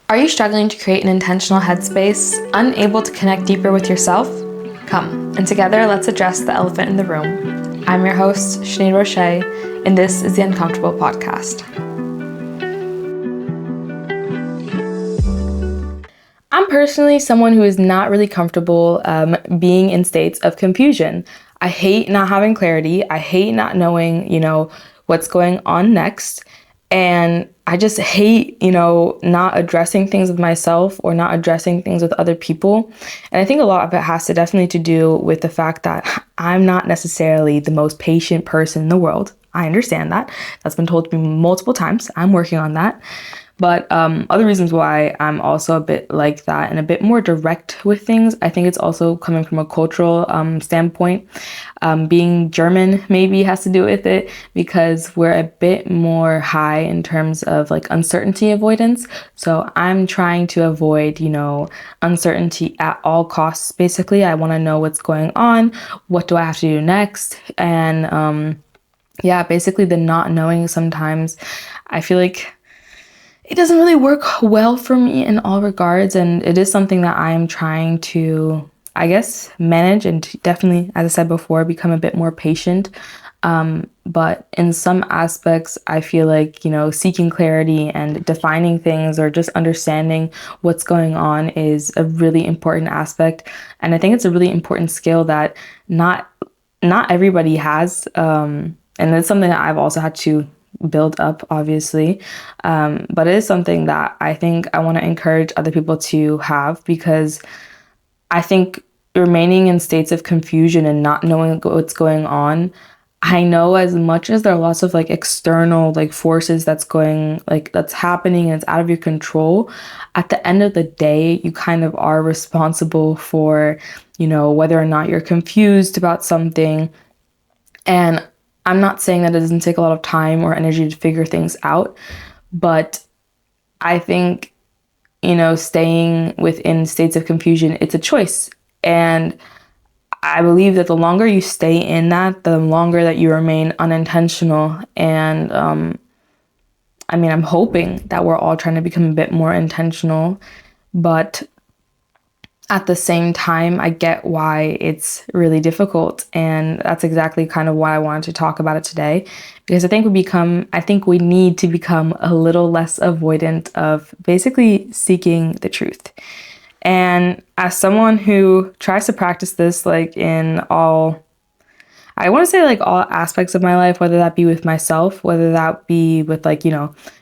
Are you struggling to create an intentional headspace, unable to connect deeper with yourself? Come, and together let's address the elephant in the room. I'm your host, Sinead Roche, and this is the Uncomfortable Podcast. I'm personally someone who is not really comfortable being in states of confusion. I hate not having clarity. I hate not knowing, what's going on next. And I just hate, not addressing things with myself or not addressing things with other people. And I think a lot of it has to definitely to do with the fact that I'm not necessarily the most patient person in the world. I understand that. That's been told to me multiple times. I'm working on that. But other reasons why I'm also a bit like that and a bit more direct with things, I think it's also coming from a cultural standpoint. Being German maybe has to do with it because we're a bit more high in terms of like uncertainty avoidance. So I'm trying to avoid, uncertainty at all costs. Basically, I want to know what's going on. What do I have to do next? And basically the not knowing sometimes I feel like it doesn't really work well for me in all regards. And it is something that I am trying to, manage and definitely, as I said before, become a bit more patient. But in some aspects, I feel like, seeking clarity and defining things or just understanding what's going on is a really important aspect. And I think it's a really important skill that not everybody has. And it's something that I've also had to build up, obviously. But it is something that I think I want to encourage other people to have, because I think remaining in states of confusion and not knowing what's going on, I know as much as there are lots of like external like forces that's happening and it's out of your control, at the end of the day, you kind of are responsible for, whether or not you're confused about something. And I'm not saying that it doesn't take a lot of time or energy to figure things out, but I think, staying within states of confusion, it's a choice. And I believe that the longer you stay in that, the longer that you remain unintentional. And I'm hoping that we're all trying to become a bit more intentional, but at the same time, I get why it's really difficult. And that's exactly kind of why I wanted to talk about it today, because I think we need to become a little less avoidant of basically seeking the truth. And as someone who tries to practice this, like in all aspects of my life, whether that be with myself, whether that be with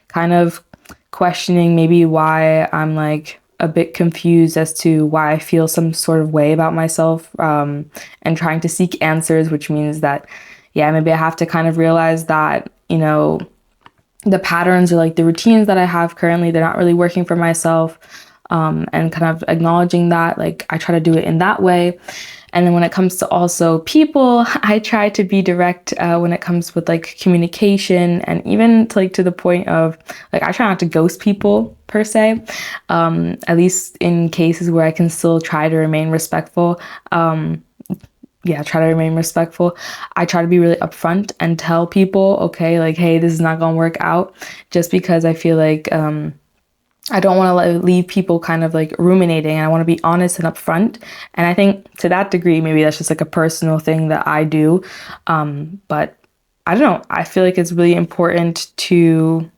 kind of questioning maybe why I'm like a bit confused as to why I feel some sort of way about myself, and trying to seek answers, which means that, maybe I have to kind of realize that, the patterns or like the routines that I have currently, they're not really working for myself, and kind of acknowledging that, like I try to do it in that way. And then when it comes to also people, I try to be direct when it comes with like communication, and even to the point of like I try not to ghost people per se, at least in cases where I can still try to remain respectful. Try to remain respectful. I try to be really upfront and tell people, okay, like, hey, this is not gonna work out, just because I feel like I don't want to leave people kind of like ruminating. I want to be honest and upfront. And I think to that degree, maybe that's just like a personal thing that I do. But I don't know. I feel like it's really important to,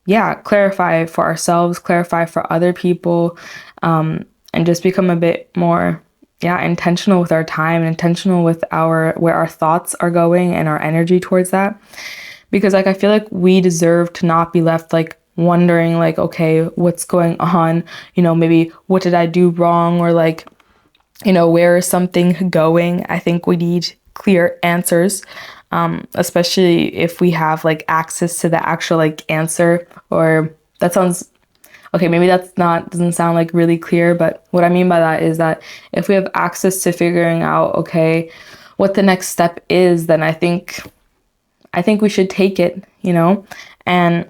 clarify for ourselves, clarify for other people, and just become a bit more, intentional with our time and intentional with where our thoughts are going and our energy towards that. Because I feel like we deserve to not be left wondering okay, what's going on, maybe what did I do wrong, or where is something going. I think we need clear answers, especially if we have access to the actual answer. Or that sounds okay, maybe doesn't sound really clear, but what I mean by that is that if we have access to figuring out okay, what the next step is, then I think we should take it, and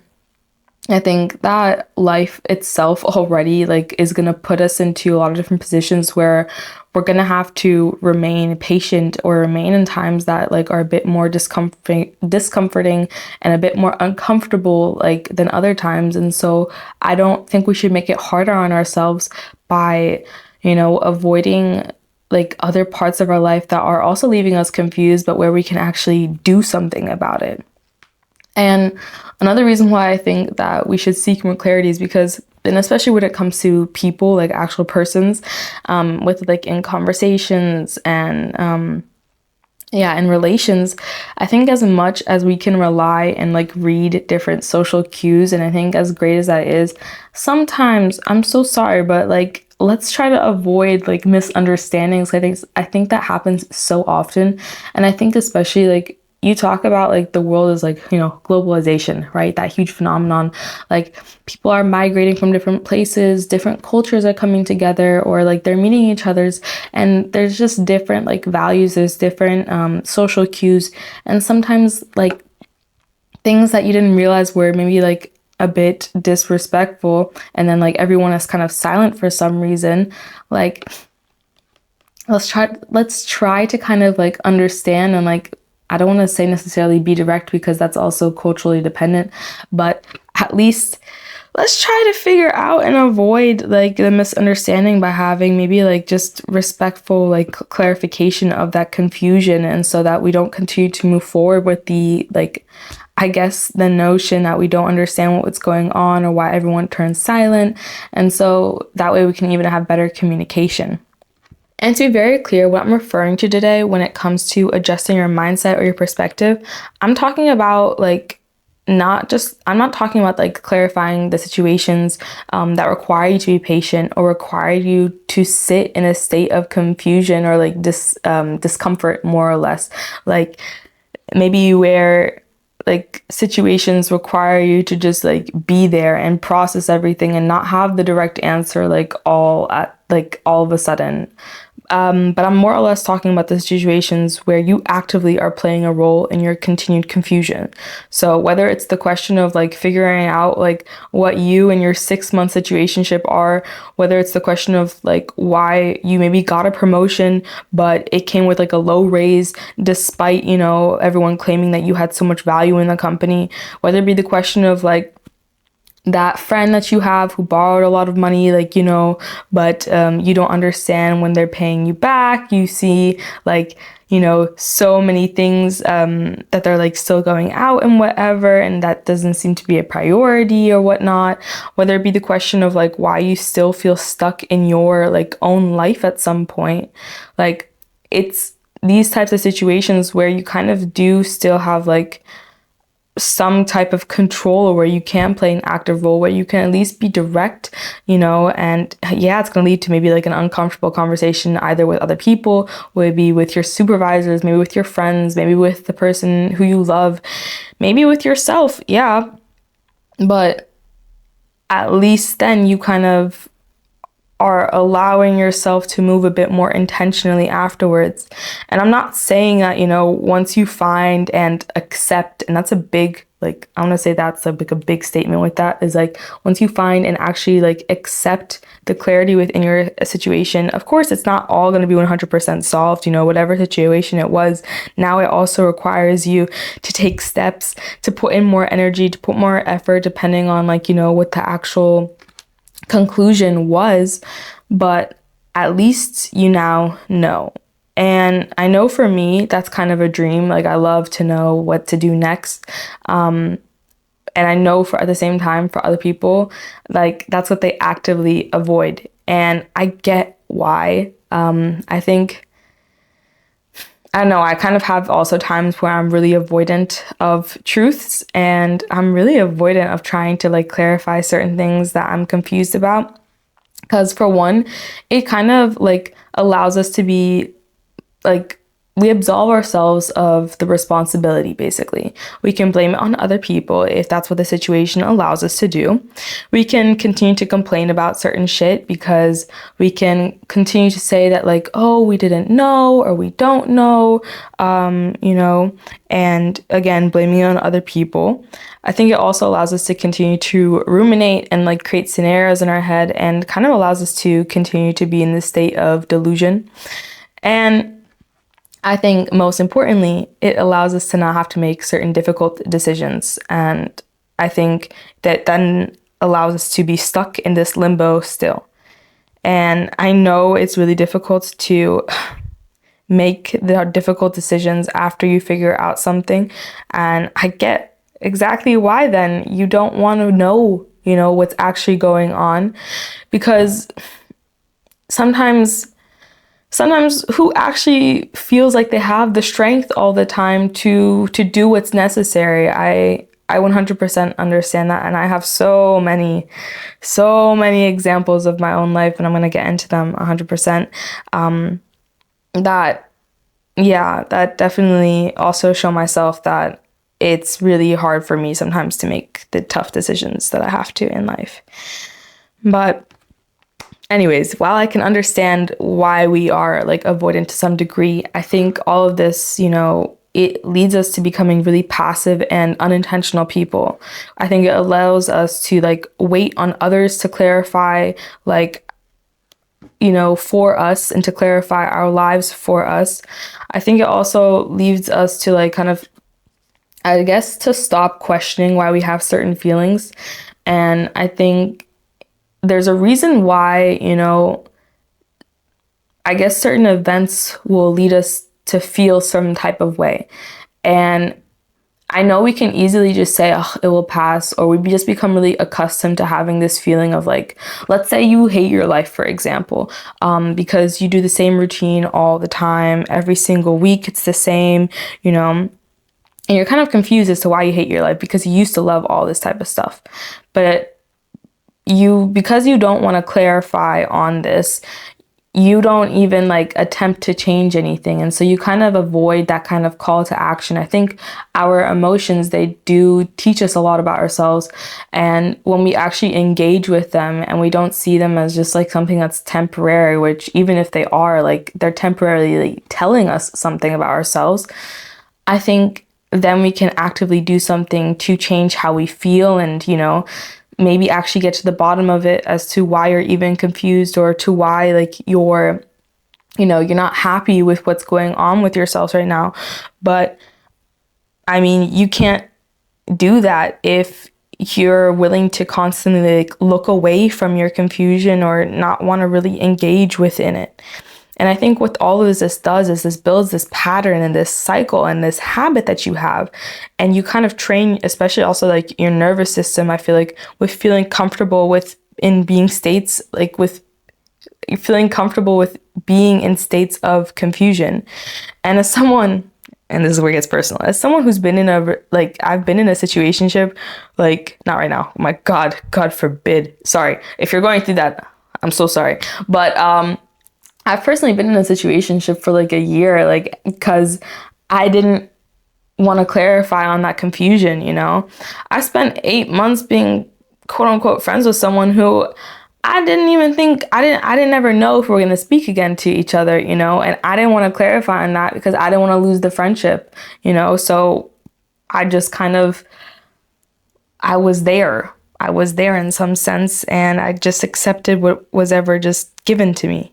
I think that life itself already like is going to put us into a lot of different positions where we're going to have to remain patient or remain in times that like are a bit more discomforting and a bit more uncomfortable like than other times. And so I don't think we should make it harder on ourselves by, avoiding like other parts of our life that are also leaving us confused, but where we can actually do something about it. And another reason why I think that we should seek more clarity is because, and especially when it comes to people, like actual persons, with like in conversations and yeah, in relations, I think as much as we can rely and like read different social cues, and I think as great as that is, sometimes I'm so sorry, but like let's try to avoid like misunderstandings. I think that happens so often, and I think especially like you talk about like the world is like globalization, right? That huge phenomenon, like people are migrating from different places, different cultures are coming together, or like they're meeting each other's, and there's just different like values, there's different social cues, and sometimes like things that you didn't realize were maybe like a bit disrespectful, and then like everyone is kind of silent for some reason. Like let's try to kind of like understand, and like I don't want to say necessarily be direct because that's also culturally dependent, but at least let's try to figure out and avoid like the misunderstanding by having maybe like just respectful like clarification of that confusion, and so that we don't continue to move forward with the like I guess the notion that we don't understand what's going on or why everyone turns silent, and so that way we can even have better communication. And to be very clear, what I'm referring to today when it comes to adjusting your mindset or your perspective, I'm talking about like I'm not talking about like clarifying the situations that require you to be patient or require you to sit in a state of confusion or like discomfort, more or less. Like maybe where like situations require you to just like be there and process everything and not have the direct answer like all of a sudden. But I'm more or less talking about the situations where you actively are playing a role in your continued confusion. So whether it's the question of like figuring out like what you and your 6 month situationship are, whether it's the question of like why you maybe got a promotion, but it came with like a low raise despite, everyone claiming that you had so much value in the company, whether it be the question of like that friend that you have who borrowed a lot of money, like, but you don't understand when they're paying you back. You see, like, so many things that they're like still going out and whatever, and that doesn't seem to be a priority or whatnot. Whether it be the question of like why you still feel stuck in your like own life at some point. Like, it's these types of situations where you kind of do still have like some type of control, or where you can play an active role, where you can at least be direct, and yeah, it's going to lead to maybe like an uncomfortable conversation either with other people, maybe with your supervisors, maybe with your friends, maybe with the person who you love, maybe with yourself. Yeah, but at least then you kind of are allowing yourself to move a bit more intentionally afterwards. And I'm not saying that, once you find and accept, and that's a big, like, I want to say that's a big statement with that is like, once you find and actually like accept the clarity within your situation, of course, it's not all going to be 100% solved, whatever situation it was. Now it also requires you to take steps, to put in more energy, to put more effort, depending on like, what the actual conclusion was, but at least you now know. And I know for me, that's kind of a dream. Like, I love to know what to do next. And I know for at the same time, for other people, like that's what they actively avoid. And I get why. I don't know, I kind of have also times where I'm really avoidant of truths, and I'm really avoidant of trying to like clarify certain things that I'm confused about. Because for one, it kind of like allows us to be like we absolve ourselves of the responsibility, basically. We can blame it on other people if that's what the situation allows us to do. We can continue to complain about certain shit because we can continue to say that, like, oh, we didn't know or we don't know, and again, blaming it on other people. I think it also allows us to continue to ruminate and like create scenarios in our head and kind of allows us to continue to be in this state of delusion. And I think most importantly, it allows us to not have to make certain difficult decisions. And I think that then allows us to be stuck in this limbo still. And I know it's really difficult to make the difficult decisions after you figure out something. And I get exactly why then you don't want to know, what's actually going on, because sometimes who actually feels like they have the strength all the time to do what's necessary. I 100% understand that, and I have so many examples of my own life, and I'm going to get into them 100%. That definitely also show myself that it's really hard for me sometimes to make the tough decisions that I have to in life. But anyways, while I can understand why we are like avoidant to some degree, I think all of this, it leads us to becoming really passive and unintentional people. I think it allows us to like wait on others to clarify, like, for us and to clarify our lives for us. I think it also leads us to like kind of, I guess, to stop questioning why we have certain feelings. And I think there's a reason why, I guess certain events will lead us to feel some type of way. And I know we can easily just say, oh, it will pass, or we just become really accustomed to having this feeling of like, let's say you hate your life, for example, because you do the same routine all the time, every single week, it's the same, and you're kind of confused as to why you hate your life because you used to love all this type of stuff. But because you don't want to clarify on this, you don't even like attempt to change anything. And so you kind of avoid that kind of call to action. I think our emotions, they do teach us a lot about ourselves. And when we actually engage with them and we don't see them as just like something that's temporary, which even if they are, like they're temporarily telling us something about ourselves, I think then we can actively do something to change how we feel and, maybe actually get to the bottom of it as to why you're even confused or to why like you're not happy with what's going on with yourselves right now. But I mean, you can't do that if you're willing to constantly like look away from your confusion or not want to really engage within it. And I think what all of this does is this builds this pattern and this cycle and this habit that you have. And you kind of train, especially also like your nervous system, I feel like, with feeling comfortable with in being states, like with feeling comfortable with being in states of confusion. And as someone, and this is where it gets personal, as someone who's been in I've been in a situationship, like not right now, oh my God forbid. Sorry. If you're going through that, I'm so sorry. But, I've personally been in a situationship for like a year, like, because I didn't want to clarify on that confusion, I spent 8 months being quote unquote friends with someone who I didn't even think, I didn't ever know if we were going to speak again to each other, and I didn't want to clarify on that because I didn't want to lose the friendship, so I just kind of, I was there in some sense, and I just accepted what was ever just given to me.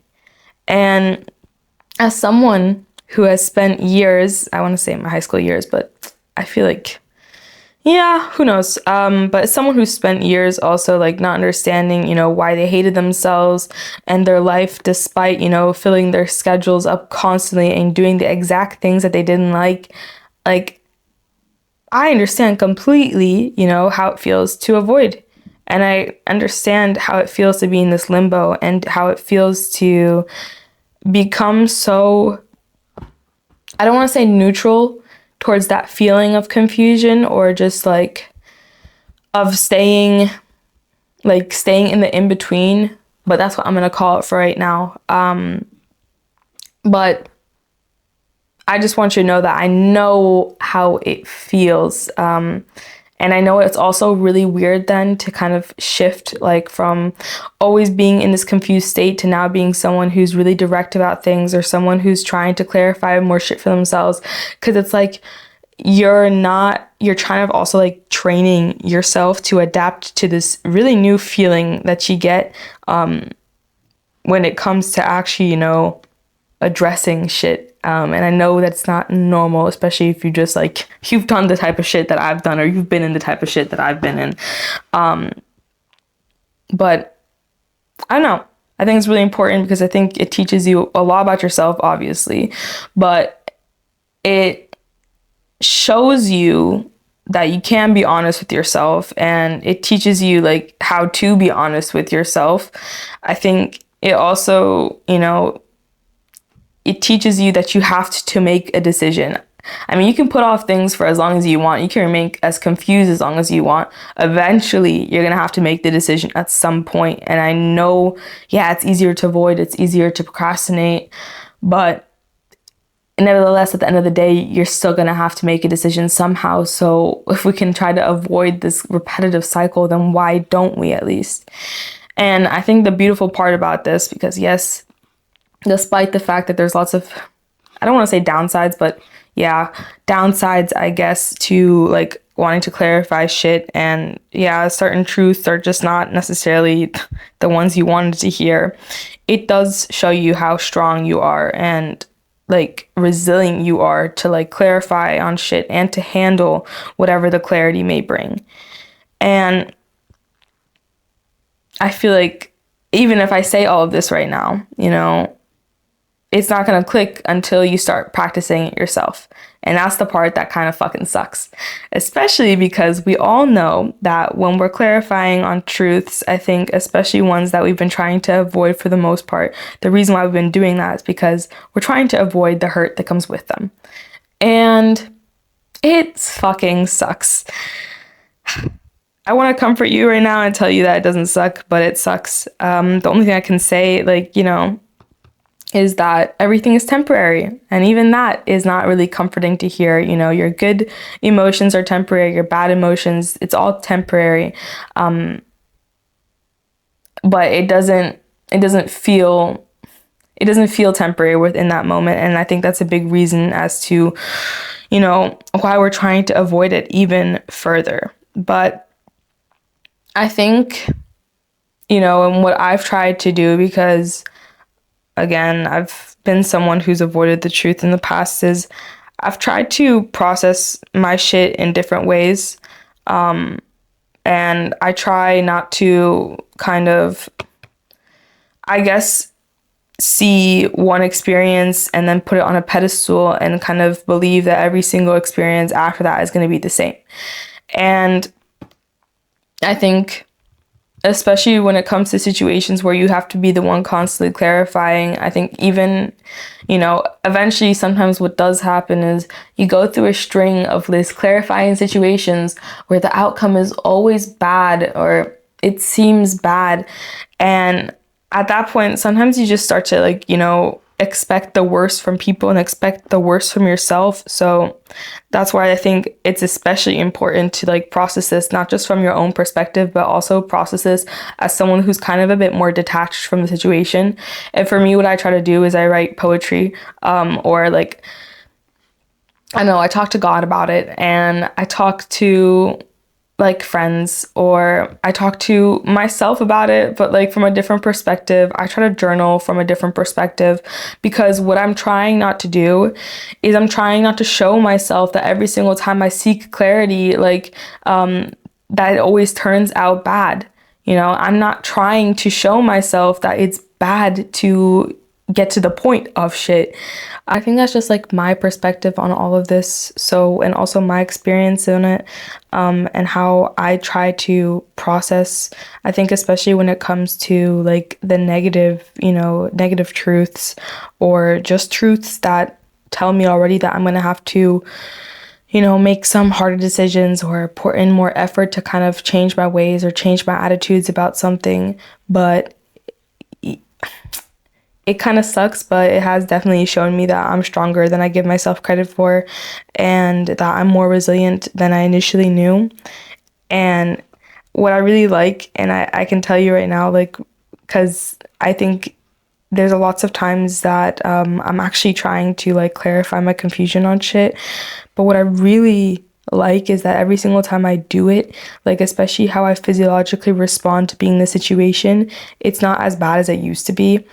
And as someone who has spent years, I want to say my high school years, but I feel like, yeah, who knows? But as someone who spent years also like not understanding, why they hated themselves and their life despite, filling their schedules up constantly and doing the exact things that they didn't like I understand completely, how it feels to avoid. And I understand how it feels to be in this limbo and how it feels to become so, I don't want to say neutral towards that feeling of confusion or just like of staying in the in-between, but that's what I'm going to call it for right now. But I just want you to know that I know how it feels. And I know it's also really weird then to kind of shift like from always being in this confused state to now being someone who's really direct about things, or someone who's trying to clarify more shit for themselves. Because it's like you're trying to also like training yourself to adapt to this really new feeling that you get when it comes to actually, addressing shit. And I know that's not normal, especially if you just like, you've done the type of shit that I've done, or you've been in the type of shit that I've been in. But I don't know. I think it's really important because I think it teaches you a lot about yourself, obviously, but it shows you that you can be honest with yourself, and it teaches you like how to be honest with yourself. I think it also, it teaches you that you have to make a decision. I mean, you can put off things for as long as you want. You can remain as confused as long as you want. Eventually, you're going to have to make the decision at some point. And I know, yeah, it's easier to avoid. It's easier to procrastinate. But nevertheless, at the end of the day, you're still going to have to make a decision somehow. So if we can try to avoid this repetitive cycle, then why don't we at least? And I think the beautiful part about this, because yes, despite the fact that there's lots of, I don't want to say downsides, but yeah, downsides, I guess, to like wanting to clarify shit. And yeah, certain truths are just not necessarily the ones you wanted to hear. It does show you how strong you are and like resilient you are to like clarify on shit and to handle whatever the clarity may bring. And I feel like even if I say all of this right now, it's not going to click until you start practicing it yourself. And that's the part that kind of fucking sucks, especially because we all know that when we're clarifying on truths, I think especially ones that we've been trying to avoid for the most part, the reason why we've been doing that is because we're trying to avoid the hurt that comes with them. And it fucking sucks. I want to comfort you right now and tell you that it doesn't suck, but it sucks. The only thing I can say, is that everything is temporary. And even that is not really comforting to hear. Your good emotions are temporary, your bad emotions, it's all temporary. But it doesn't feel temporary within that moment. And I think that's a big reason as to, why we're trying to avoid it even further. But I think, and what I've tried to do, because again, I've been someone who's avoided the truth in the past, is I've tried to process my shit in different ways. And I try not to kind of, I guess, see one experience and then put it on a pedestal and kind of believe that every single experience after that is going to be the same. And I think, especially when it comes to situations where you have to be the one constantly clarifying, I think even, eventually sometimes what does happen is you go through a string of this clarifying situations where the outcome is always bad, or it seems bad. And at that point, sometimes you just start to expect the worst from people and expect the worst from yourself. So that's why I think it's especially important to process this, not just from your own perspective, but also process this as someone who's kind of a bit more detached from the situation. And for me, what I try to do is I write poetry, or I talk to God about it, and I talk to friends, or I talk to myself about it, but from a different perspective. I try to journal from a different perspective, because what I'm trying not to do is I'm trying not to show myself that every single time I seek clarity, that it always turns out bad. I'm not trying to show myself that it's bad to get to the point of shit. I think that's just my perspective on all of this. So, and also my experience in it, and how I try to process, I think especially when it comes to the negative truths, or just truths that tell me already that I'm going to have to, make some harder decisions or put in more effort to kind of change my ways or change my attitudes about something. But it kind of sucks, but it has definitely shown me that I'm stronger than I give myself credit for, and that I'm more resilient than I initially knew. And what I really like, and I can tell you right now, like, because I think there's a lots of times that I'm actually trying to like clarify my confusion on shit. But what I really like is that every single time I do it, like especially how I physiologically respond to being in the situation, it's not as bad as it used to be.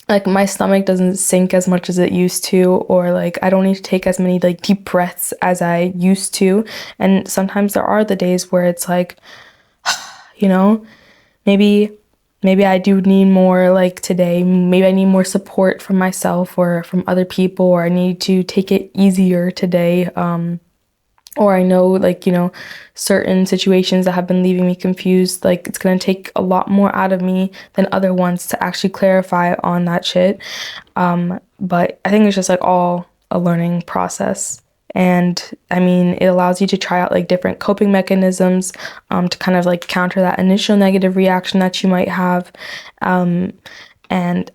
Like my stomach doesn't sink as much as it used to, or like I don't need to take as many like deep breaths as I used to. And sometimes there are the days where it's like, you know, maybe I do need more like today. Maybe I need more support from myself or from other people, or I need to take it easier today. Or I know like, certain situations that have been leaving me confused, like it's going to take a lot more out of me than other ones to actually clarify on that shit. But I think it's just like all a learning process. And I mean, it allows you to try out like different coping mechanisms to kind of like counter that initial negative reaction that you might have. And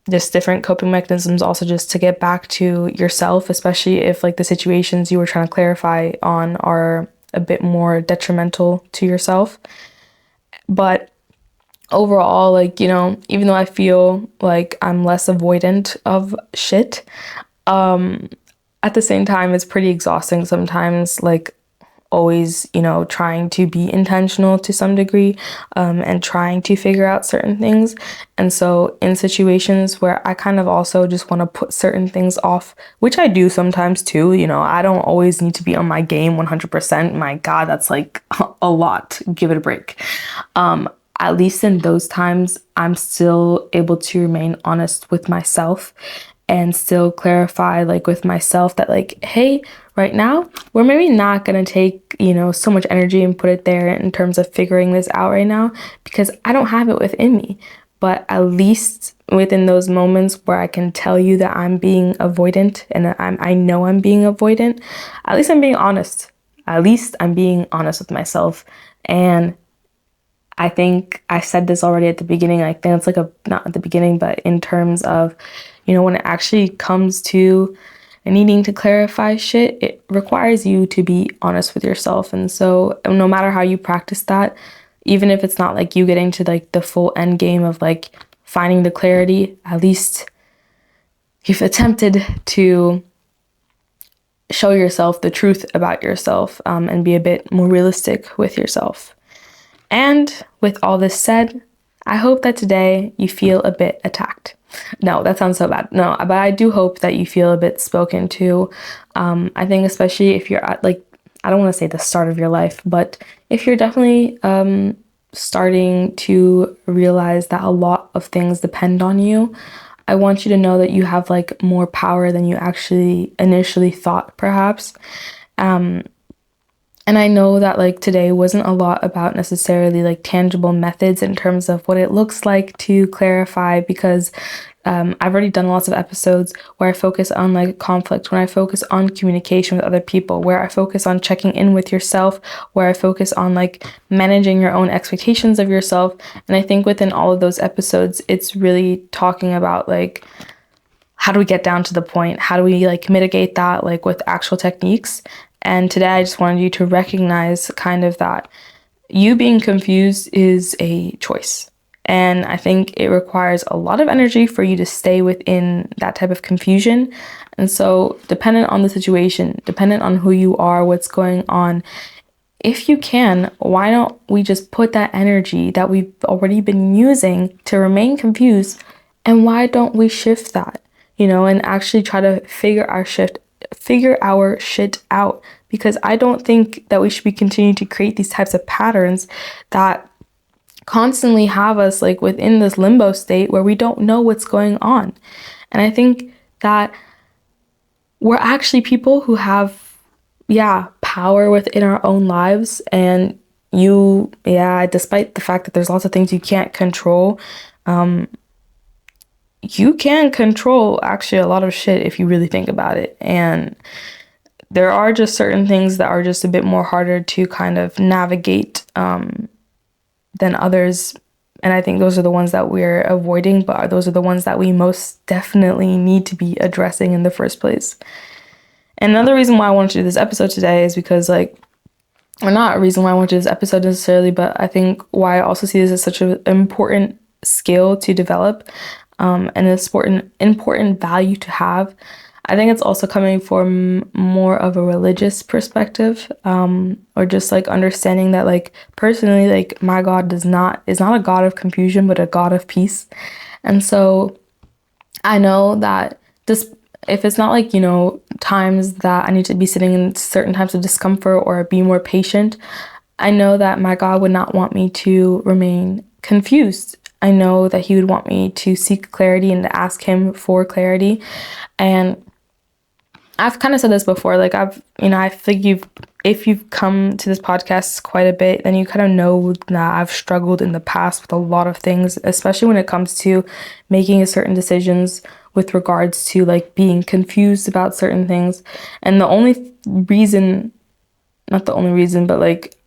just different coping mechanisms also just to get back to yourself, especially if like the situations you were trying to clarify on are a bit more detrimental to yourself. But overall, like, even though I feel like I'm less avoidant of shit, at the same time, it's pretty exhausting sometimes, like always, trying to be intentional to some degree, and trying to figure out certain things. And so in situations where I kind of also just want to put certain things off, which I do sometimes too, I don't always need to be on my game 100%. My God, that's like a lot. Give it a break. At least in those times, I'm still able to remain honest with myself and still clarify like with myself that like, hey, right now we're maybe not going to take, so much energy and put it there in terms of figuring this out right now because I don't have it within me. But at least within those moments where I can tell you that I'm being avoidant and I know I'm being avoidant, at least I'm being honest. At least I'm being honest with myself. And I think I said this already at the beginning. I think it's like not at the beginning, but in terms of, when it actually comes to needing to clarify shit, it requires you to be honest with yourself. And so no matter how you practice that, even if it's not like you getting to like the full end game of like finding the clarity, at least you've attempted to show yourself the truth about yourself, and be a bit more realistic with yourself. And with all this said, I hope that today you feel a bit attacked. No, that sounds so bad. No, but I do hope that you feel a bit spoken to. I think especially if you're at like, I don't want to say the start of your life, but if you're definitely starting to realize that a lot of things depend on you, I want you to know that you have like more power than you actually initially thought, perhaps. And I know that like today wasn't a lot about necessarily like tangible methods in terms of what it looks like to clarify, because I've already done lots of episodes where I focus on like conflict, when I focus on communication with other people, where I focus on checking in with yourself, where I focus on like managing your own expectations of yourself. And I think within all of those episodes, it's really talking about like, how do we get down to the point? How do we like mitigate that like with actual techniques? And today I just wanted you to recognize kind of that you being confused is a choice. And I think it requires a lot of energy for you to stay within that type of confusion. And so dependent on the situation, dependent on who you are, what's going on, if you can, why don't we just put that energy that we've already been using to remain confused, and why don't we shift that, and actually try to figure our shit out, because I don't think that we should be continuing to create these types of patterns that constantly have us like within this limbo state where we don't know what's going on. And I think that we're actually people who have power within our own lives, and despite the fact that there's lots of things you can't control, you can control actually a lot of shit if you really think about it. And there are just certain things that are just a bit more harder to kind of navigate than others. And I think those are the ones that we're avoiding, but those are the ones that we most definitely need to be addressing in the first place. And another reason why I wanted to do this episode today is because, like, or not a reason why I wanted to do this episode necessarily, but I think why I also see this as such an important skill to develop, and an important value to have. I think it's also coming from more of a religious perspective, or just like understanding that, like, personally, like, my God is not a God of confusion, but a God of peace. And so I know that this, if it's not like, times that I need to be sitting in certain types of discomfort or be more patient, I know that my God would not want me to remain confused. I know that he would want me to seek clarity and to ask him for clarity. And I've kind of said this before, like, I think if you've come to this podcast quite a bit, then you kind of know that I've struggled in the past with a lot of things, especially when it comes to making certain decisions with regards to, like, being confused about certain things. And the only reason, not the only reason, but, like,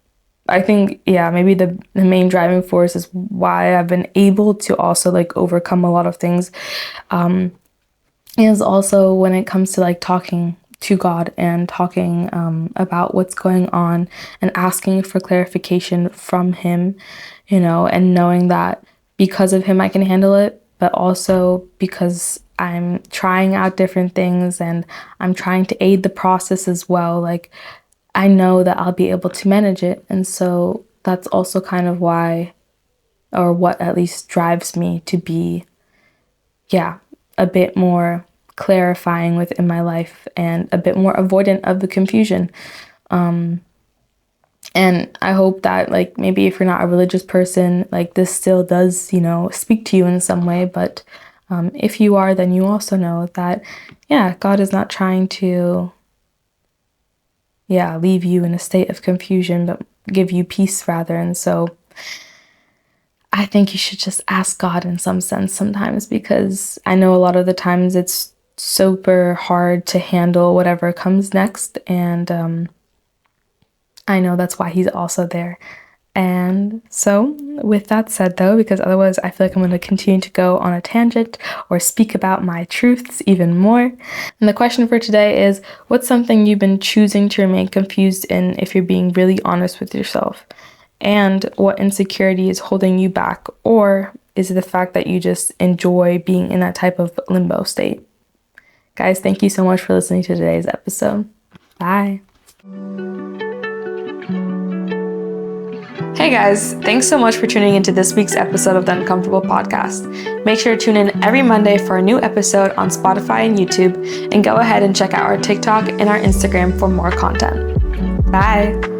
I think, yeah, maybe the main driving force is why I've been able to also, like, overcome a lot of things, is also when it comes to, like, talking to God and talking about what's going on and asking for clarification from him, and knowing that because of him I can handle it, but also because I'm trying out different things and I'm trying to aid the process as well. Like, I know that I'll be able to manage it. And so that's also kind of why, or what at least drives me to be, a bit more clarifying within my life and a bit more avoidant of the confusion. And I hope that, like, maybe if you're not a religious person, like, this still does, speak to you in some way. But if you are, then you also know that, God is not trying to, leave you in a state of confusion, but give you peace rather. And so I think you should just ask God in some sense sometimes, because I know a lot of the times it's super hard to handle whatever comes next. And I know that's why he's also there. And so with that said, though, because otherwise I feel like I'm going to continue to go on a tangent or speak about my truths even more. And the question for today is, what's something you've been choosing to remain confused in if you're being really honest with yourself? And what insecurity is holding you back? Or is it the fact that you just enjoy being in that type of limbo state? Guys, thank you so much for listening to today's episode. Bye. Hey guys, thanks so much for tuning into this week's episode of the Uncomfortable Podcast. Make sure to tune in every Monday for a new episode on Spotify and YouTube, and go ahead and check out our TikTok and our Instagram for more content. Bye.